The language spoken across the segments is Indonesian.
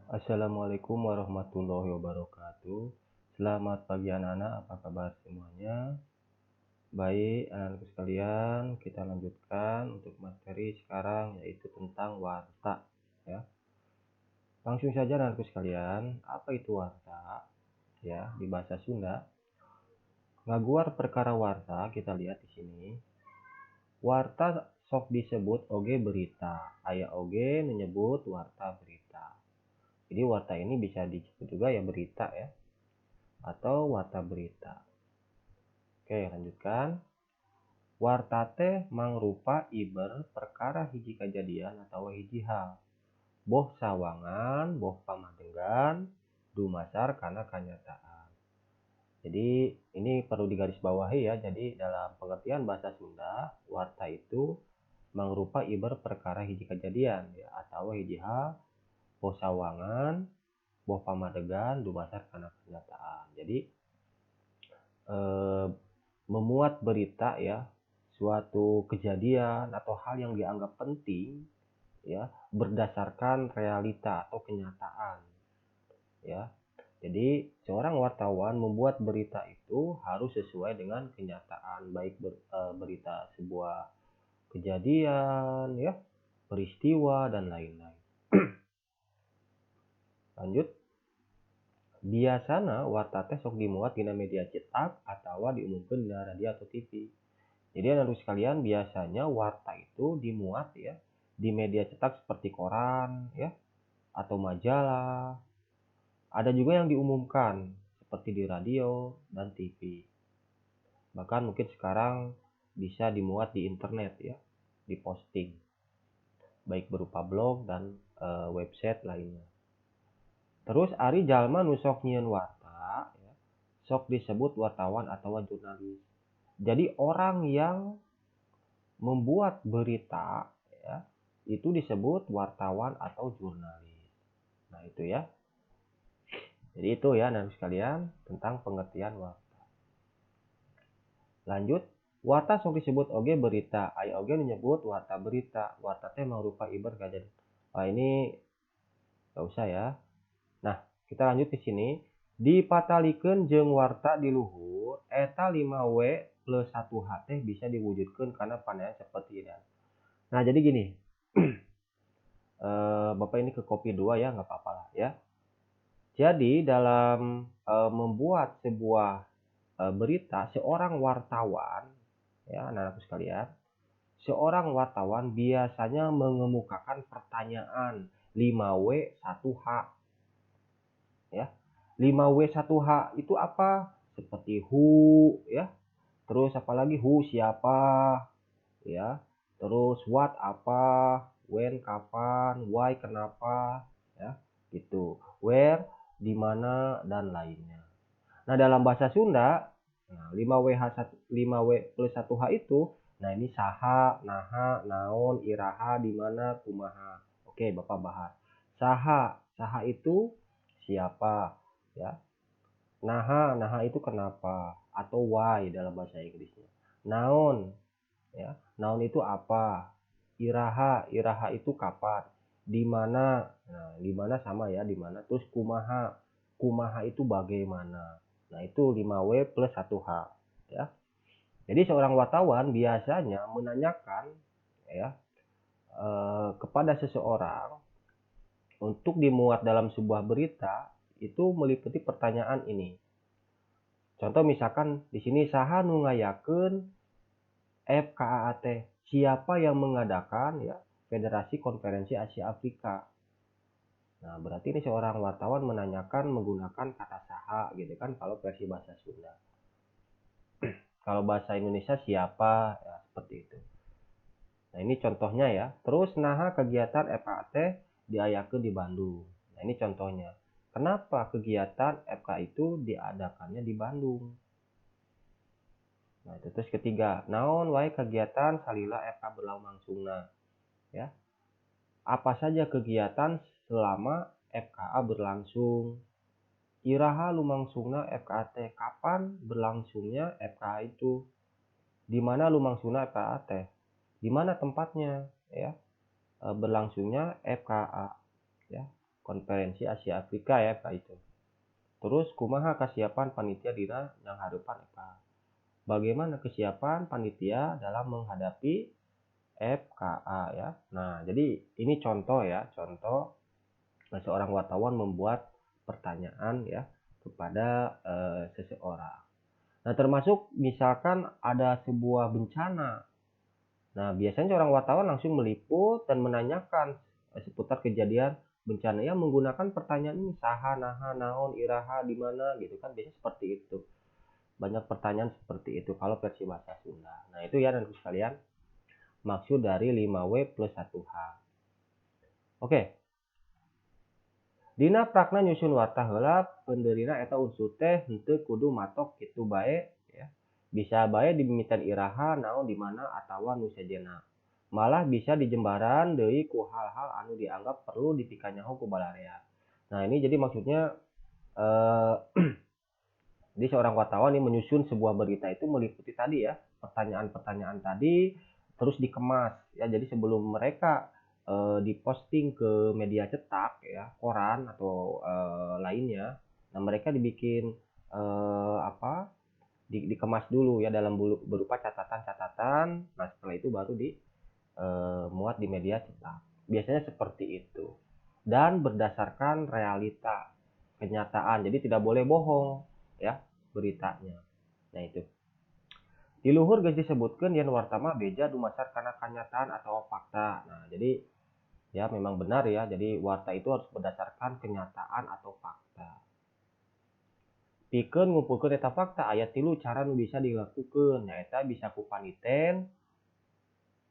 Assalamualaikum warahmatullahi wabarakatuh. Selamat pagi anak-anak, apa kabar semuanya? Baik, anak-anakku sekalian, kita lanjutkan untuk materi sekarang yaitu tentang warta ya. Langsung saja anak-anakku sekalian, apa itu warta? Ya, di bahasa Sunda. Ngaguar perkara warta, kita lihat di sini. Warta sok disebut oge berita. Aya oge menyebut warta berita. Jadi warta ini bisa disebut juga ya berita ya, atau warta berita. Oke, lanjutkan. Warta teh mangrupa iber perkara hiji kejadian atau hiji hal. Boh sawangan, boh pamadegan, dumasar kana kanyataan. Jadi ini perlu digarisbawahi ya. Jadi dalam pengertian bahasa Sunda, warta itu mangrupa iber perkara hiji kejadian ya, atau hiji hal, boh sawangan, boh pamadegan, dumasar kana kanyataan. Jadi memuat berita ya, suatu kejadian atau hal yang dianggap penting ya, berdasarkan realita atau kenyataan ya. Jadi seorang wartawan membuat berita itu harus sesuai dengan kenyataan, baik berita sebuah kejadian ya, peristiwa dan lain-lain. Lanjut. Biasana warta teh sok dimuat dina media cetak atau diumumkan dina radio atau TV. Jadi anak-anak sekalian, biasanya warta itu dimuat ya di media cetak seperti koran ya, atau majalah. Ada juga yang diumumkan seperti di radio dan TV. Bahkan mungkin sekarang bisa dimuat di internet ya, diposting, baik berupa blog dan website lainnya. Terus ari jalma nu sok nyieun warta ya, sok disebut wartawan atau jurnalis. Jadi orang yang membuat berita ya, itu disebut wartawan atau jurnalis. Nah, itu ya. Jadi itu ya anak sekalian tentang pengertian warta. Lanjut, warta sok disebut oge berita. Aya oge menyebut warta berita. Warta teh mangrupa iber kajadian. Wah, ini enggak usah ya. Nah, kita lanjut ke sini. Dipatalikeun jeung warta di luhur, eta 5W plus 1H teh bisa diwujudkan karena pandangan seperti ini. Nah, jadi gini. Bapak ini ke copy 2 ya, nggak apa-apa lah ya. Jadi dalam membuat sebuah berita, seorang wartawan ya anak-anak sekalian, seorang wartawan biasanya mengemukakan pertanyaan 5W 1H ya. 5W 1H itu apa? Seperti who ya. Terus apalagi who siapa ya. Terus what apa, when kapan, why kenapa ya. Gitu. Where di mana dan lainnya. Nah, dalam bahasa Sunda, 5W plus 1H itu, nah ini saha, naha, naon, iraha, di mana, kumaha. Oke, Bapak bahas. Saha itu siapa ya. Naha itu kenapa atau why dalam bahasa Inggrisnya. Naon ya, naon itu apa. Iraha itu kapan. Di mana, nah di mana sama ya, di mana. Terus kumaha itu bagaimana. Nah, itu 5W plus 1H ya. Jadi seorang wartawan biasanya menanyakan ya kepada seseorang untuk dimuat dalam sebuah berita itu meliputi pertanyaan ini. Contoh misalkan di sini saha nu ngayakeun FKAAT, siapa yang mengadakan ya Federasi Konferensi Asia Afrika. Nah, berarti ini seorang wartawan menanyakan menggunakan kata saha gitu kan kalau versi bahasa Sunda. Kalau bahasa Indonesia siapa ya seperti itu. Nah, ini contohnya ya. Terus naha kegiatan FKAT diayakeun di Bandung. Nah, ini contohnya. Kenapa kegiatan FK itu diadakannya di Bandung? Nah, itu terus ketiga, naon wae kegiatan salila FK berlangsungna ya. Apa saja kegiatan selama FKA berlangsung? Iraha lumangsungna FKAT, kapan berlangsungnya FKA itu? Di mana lumangsungna FKAT? Di mana tempatnya ya? Berlangsungnya FKA ya. konferensi Asia Afrika ya Pak itu. Terus kumaha kesiapan panitia dina yang hareupan eta. Bagaimana kesiapan panitia dalam menghadapi FKA ya. Nah, jadi ini contoh ya, contoh seorang wartawan membuat pertanyaan ya kepada seseorang. Nah, termasuk misalkan ada sebuah bencana. Nah, biasanya seorang wartawan langsung meliput dan menanyakan seputar kejadian bencana ya menggunakan pertanyaan ini saha, naha, naon, iraha, di mana gitu kan biasanya seperti itu. Banyak pertanyaan seperti itu kalau versi bahasa Sunda. Nah, itu ya dan sekalian maksud dari 5W plus 1H. Oke. Dina prakna nyusun warta heula penderina eta unsur teh henteu kudu matok kitu bae ya. Bisa bae dimimitan iraha naon di mana atawa nu sejenna. Malah bisa dijembaran deui ku hal-hal anu dianggap perlu dipikanyaho ku balarea. Nah, ini jadi maksudnya jadi seorang wartawan ini menyusun sebuah berita itu meliputi tadi ya, pertanyaan-pertanyaan tadi terus dikemas ya. Jadi sebelum mereka diposting ke media cetak ya, koran atau lainnya, nah mereka dibikin dikemas dulu ya dalam berupa catatan-catatan. Nah, setelah itu baru muat di media cetak. Biasanya seperti itu. Dan berdasarkan realita, kenyataan. Jadi tidak boleh bohong ya beritanya. Nah, itu. Di luhur geus disebutkeun yen warta mah beja dumasar kana kenyataan atau fakta. Nah, jadi ya memang benar ya. Jadi warta itu harus berdasarkan kenyataan atau fakta. Pikeun ngumpulkeun eta fakta aya 3 cara nu bisa dilakukeun. Nyaeta bisa ku paniten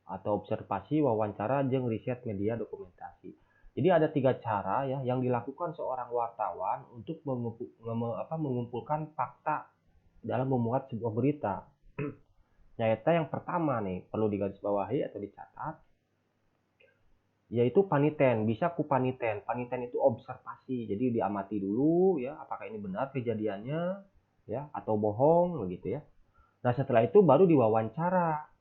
atau observasi, wawancara, jeung riset media dokumentasi. Jadi ada 3 cara ya yang dilakukan seorang wartawan untuk mengumpulkan fakta dalam memuat sebuah berita. Nyaeta yang pertama nih perlu digarisbawahi atau dicatat, yaitu paniten. Bisa ku paniten. Paniten itu observasi. Jadi diamati dulu ya apakah ini benar kejadiannya ya atau bohong begitu ya. Nah, setelah itu baru diwawancara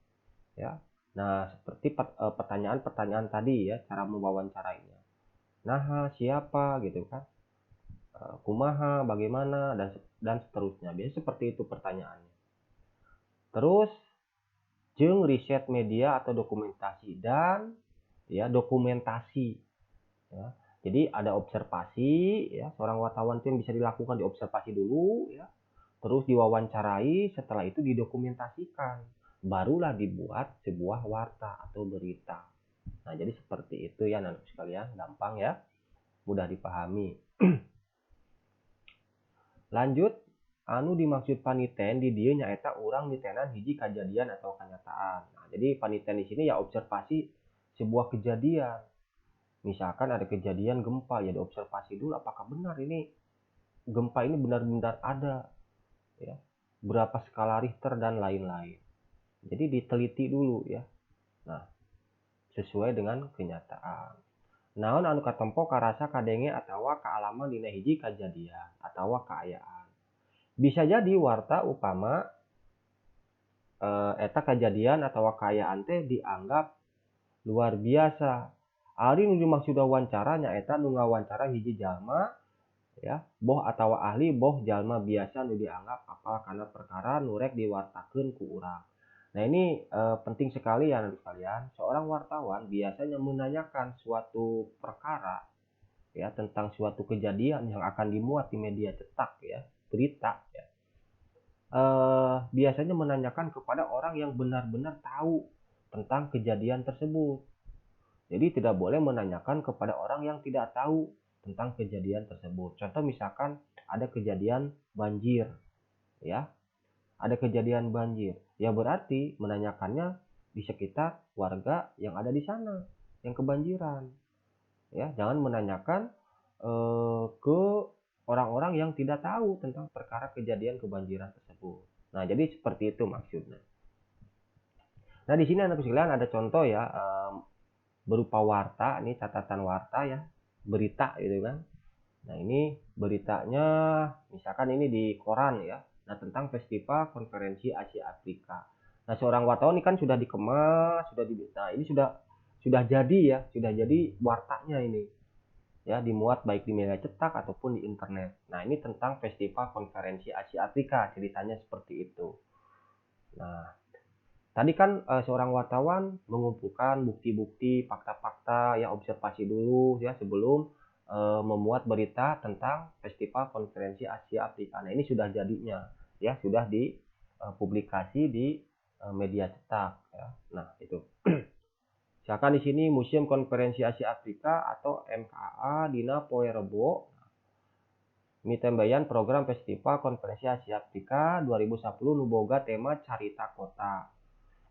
ya. Nah, seperti pertanyaan-pertanyaan tadi ya, cara mewawancarainya. Nah, siapa gitu kan? Kumaha, bagaimana dan seterusnya. Biasanya seperti itu pertanyaannya. Terus jeung riset media atau dokumentasi dan ya dokumentasi ya. Jadi ada observasi ya, seorang wartawan itu yang bisa dilakukan diobservasi dulu ya. Terus diwawancarai, setelah itu didokumentasikan. Barulah dibuat sebuah warta atau berita. Nah, jadi seperti itu ya anak sekalian, gampang ya, mudah dipahami. Lanjut, anu dimaksud paniten di dieu nyaeta urang nitenan hiji kejadian atau kenyataan. Nah, jadi paniten di sini ya observasi sebuah kejadian. Misalkan ada kejadian gempa, ya diobservasi dulu apakah benar ini gempa ini benar-benar ada ya. Berapa skala Richter dan lain-lain. Jadi diteliti dulu ya. Nah, sesuai dengan kenyataan. Naon anu katempo karasa kadenge atawa kaalaman dina hiji kejadian atawa kaayaan. Bisa jadi warta upama eta kejadian atawa kaayaan teh dianggap luar biasa. Ari nu dimaksud wawancara nyaeta nu ngawancara hiji jalma ya, boh atawa ahli boh jalma biasa nu dianggap apal kana perkara nu rek diwartakeun ku urang. Nah, ini penting sekali ya anak sekalian. Seorang wartawan biasanya menanyakan suatu perkara ya tentang suatu kejadian yang akan dimuat di media cetak ya, berita ya. Biasanya menanyakan kepada orang yang benar-benar tahu tentang kejadian tersebut. Jadi tidak boleh menanyakan kepada orang yang tidak tahu tentang kejadian tersebut. Contoh misalkan ada kejadian banjir ya. Ada kejadian banjir. Ya berarti menanyakannya di sekitar warga yang ada di sana yang kebanjiran. Ya, jangan menanyakan ke orang-orang yang tidak tahu tentang perkara kejadian kebanjiran tersebut. Nah, jadi seperti itu maksudnya. Nah, di sini anak sekalian ada contoh ya berupa warta, ini catatan warta ya, berita gitu kan. Nah, ini beritanya misalkan ini di koran ya. Nah, tentang festival konferensi Asia Afrika. Nah, seorang wartawan ini kan sudah dikemas, nah ini sudah jadi ya, sudah jadi wartanya ini. ya, dimuat baik di media cetak ataupun di internet. Nah, ini tentang Festival Konferensi Asia Afrika, ceritanya seperti itu. Nah, tadi kan seorang wartawan mengumpulkan bukti-bukti, fakta-fakta, ya, observasi dulu ya sebelum memuat berita tentang Festival Konferensi Asia Afrika. Nah, ini sudah jadinya, ya, sudah dipublikasi di media cetak, ya. Nah, itu. Misalkan di sini Museum Konferensi Asia Afrika atau MKA Dina Poe Rebo mitembayan program Festival Konferensi Asia Afrika 2010 nu boga tema carita kota.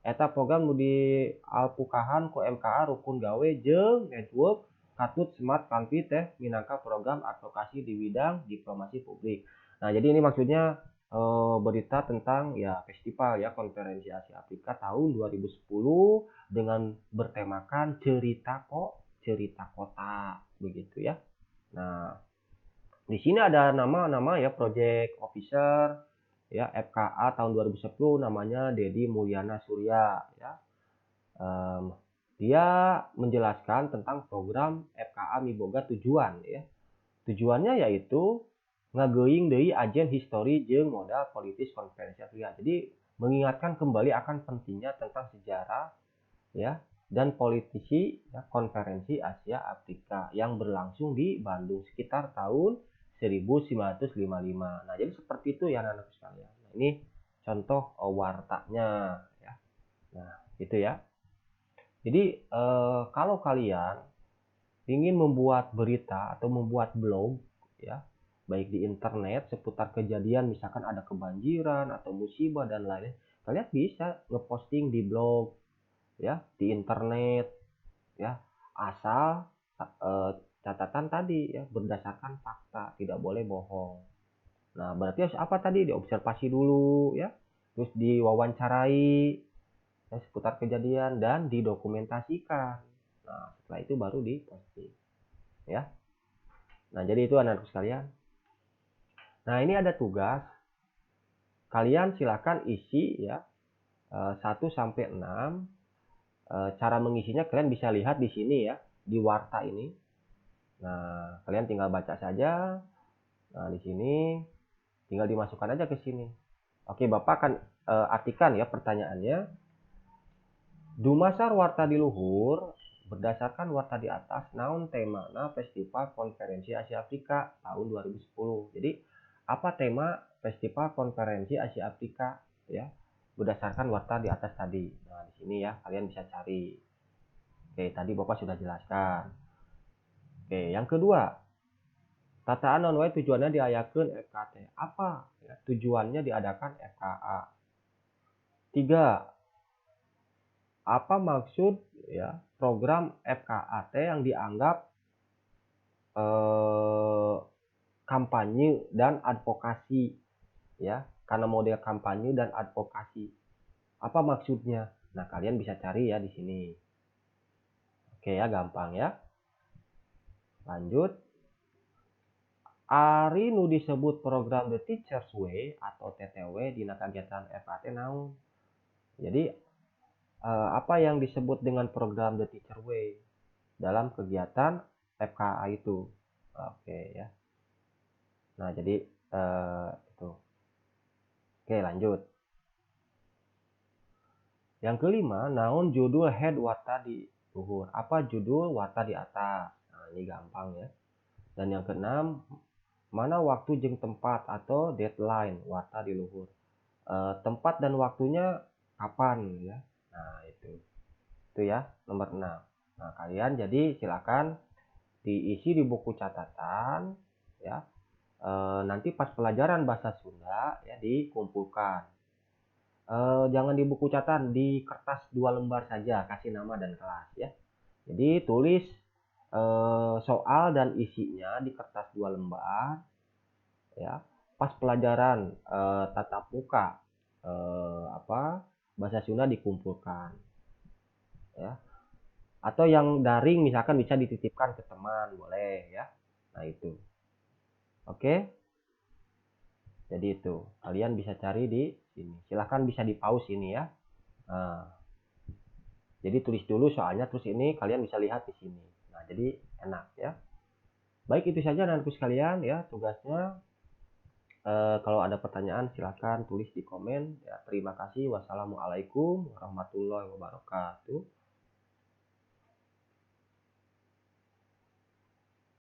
Eta program nu dialpukahan ku MKA rukun gawe jeung network Katut Smart Country teh minangka program advokasi di bidang diplomasi publik. Nah, jadi ini maksudnya berita tentang ya festival ya Konferensi Asia Afrika tahun 2010 dengan bertemakan cerita kota begitu ya. Nah, di sini ada nama-nama ya project officer ya FKA tahun 2010 namanya Dedi Mulyana Surya ya. Dia menjelaskan tentang program FKA miboga tujuan ya. Tujuannya yaitu ngageuing deui ajen histori jeung modal politis Konferensi Afrika. Jadi mengingatkan kembali akan pentingnya tentang sejarah ya dan politisi ya, Konferensi Asia Afrika yang berlangsung di Bandung sekitar tahun 1955. Nah, jadi seperti itu ya anak-anak sekalian. Nah, ini contoh wartanya ya. Nah, gitu ya. Jadi kalau kalian ingin membuat berita atau membuat blog ya, baik di internet seputar kejadian misalkan ada kebanjiran atau musibah dan lain-lain, kalian bisa ngeposting di blog ya, di internet ya, asal catatan tadi ya berdasarkan fakta, tidak boleh bohong. Nah, berarti harus apa tadi? Diobservasi dulu ya, terus diwawancarai ya, seputar kejadian dan didokumentasikan. Nah, setelah itu baru diposting ya. Nah, jadi itu anak-anak sekalian. Nah, ini ada tugas. Kalian silakan isi ya 1 sampai 6. Cara mengisinya kalian bisa lihat di sini ya, di warta ini. Nah, kalian tinggal baca saja. Nah, di sini tinggal dimasukkan aja ke sini. Oke, Bapak akan artikan ya pertanyaannya. Dumasar warta di luhur, berdasarkan warta di atas, naon temana Festival Konferensi Asia Afrika tahun 2010. Jadi, apa tema Festival Konferensi Asia Afrika ya? Berdasarkan warta di atas tadi. Nah, di sini ya, kalian bisa cari. Oke, tadi Bapak sudah jelaskan. Oke, yang kedua, tataan non wae tujuannya diayakeun FKT. Apa ya, tujuannya diadakan FKA? 3. Apa maksud ya program FKAT yang dianggap kampanye dan advokasi ya, karena model kampanye dan advokasi. Apa maksudnya? Nah, kalian bisa cari ya di sini. Oke ya, gampang ya. Lanjut. Ari nu disebut program The Teacher's Way atau TTW dina kagiatan FKT naon. Jadi apa yang disebut dengan program The Teacher Way dalam kegiatan FKA itu. Oke ya. Nah, jadi itu. Oke, lanjut. Yang kelima, naon judul head warta di luhur. Apa judul warta di atas? Nah, ini gampang ya. Dan yang keenam, mana waktu jeung tempat atau deadline warta di luhur. Tempat dan waktunya kapan ya. Nah, itu ya nomor 6. Nah, kalian jadi silakan diisi di buku catatan ya. Nanti pas pelajaran bahasa Sunda ya dikumpulkan. Jangan di buku catatan, di kertas 2 lembar saja, kasih nama dan kelas ya. Jadi tulis soal dan isinya di kertas 2 lembar ya. Pas pelajaran tatap muka bahasa Sunda dikumpulkan ya. Atau yang daring misalkan bisa dititipkan ke teman, boleh ya. Nah, itu. Oke. Jadi itu, kalian bisa cari di sini. Silahkan bisa di pause ini ya. Nah, jadi tulis dulu soalnya, terus ini kalian bisa lihat di sini. Nah, jadi enak ya. Baik, itu saja anak-anakku sekalian ya tugasnya. Kalau ada pertanyaan silakan tulis di komen ya. Terima kasih. Wassalamualaikum warahmatullahi wabarakatuh.